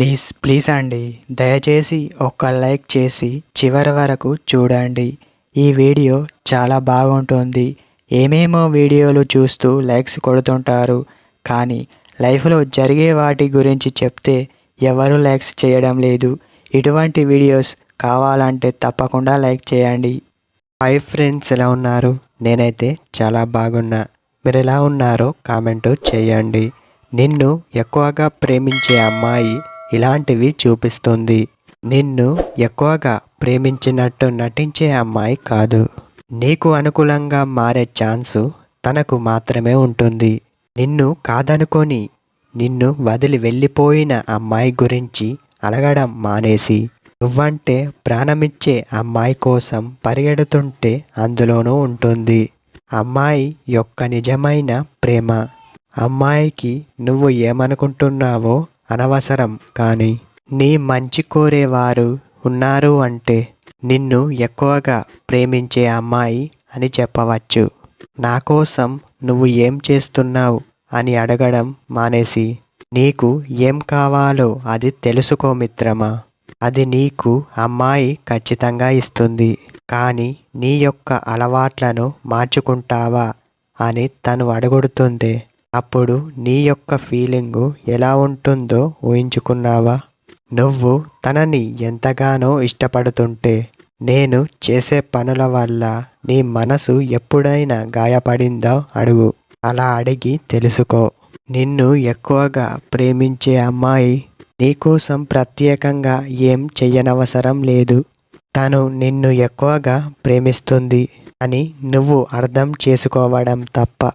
Please please అండి, దయచేసి ఒక్క లైక్ చేసి చివరి వరకు చూడండి. ఈ వీడియో చాలా బాగుంటుంది. ఏమేమో వీడియోలు చూస్తూ లైక్స్ కొడుతుంటారు, కానీ లైఫ్లో జరిగే వాటి గురించి చెప్తే ఎవరు లైక్స్ చేయడం లేదు. ఇటువంటి వీడియోస్ కావాలంటే తప్పకుండా లైక్ చేయండి. హాయ్ ఫ్రెండ్స్, ఎలా ఉన్నారు? నేనైతే చాలా బాగున్నా. మీరు ఎలా ఉన్నారో కామెంట్ చేయండి. నిన్ను ఎక్కువగా ప్రేమించే అమ్మాయి ఇలాంటివి చూపిస్తుంది. నిన్ను ఎక్కువగా ప్రేమించినట్టు నటించే అమ్మాయి కాదు. నీకు అనుకూలంగా మారే ఛాన్సు తనకు మాత్రమే ఉంటుంది. నిన్ను కాదనుకొని నిన్ను వదిలి వెళ్ళిపోయిన అమ్మాయి గురించి అడగడం మానేసి నువ్వంటే ప్రాణమిచ్చే అమ్మాయి కోసం పరిగెడుతుంటే అందులోనూ ఉంటుంది అమ్మాయి యొక్క నిజమైన ప్రేమ. అమ్మాయికి నువ్వు ఏమనుకుంటున్నావో అనవసరం, కానీ నీ మంచి కోరేవారు ఉన్నారు అంటే నిన్ను ఎక్కువగా ప్రేమించే అమ్మాయి అని చెప్పవచ్చు. నా కోసం నువ్వు ఏం చేస్తున్నావు అని అడగడం మానేసి నీకు ఏం కావాలో అది తెలుసుకో మిత్రమా. అది నీకు అమ్మాయి ఖచ్చితంగా ఇస్తుంది. కానీ నీ యొక్క అలవాట్లను మార్చుకుంటావా అని తను అడుగుతుందే, అప్పుడు నీ యొక్క ఫీలింగు ఎలా ఉంటుందో ఊహించుకున్నావా? నువ్వు తనని ఎంతగానో ఇష్టపడుతుంటే నేను చేసే పనుల వల్ల నీ మనసు ఎప్పుడైనా గాయపడిందో అడుగు. అలా అడిగి తెలుసుకో. నిన్ను ఎక్కువగా ప్రేమించే అమ్మాయి నీకోసం ప్రత్యేకంగా ఏం చెయ్యనవసరం లేదు. తను నిన్ను ఎక్కువగా ప్రేమిస్తుంది అని నువ్వు అర్థం చేసుకోవడం తప్ప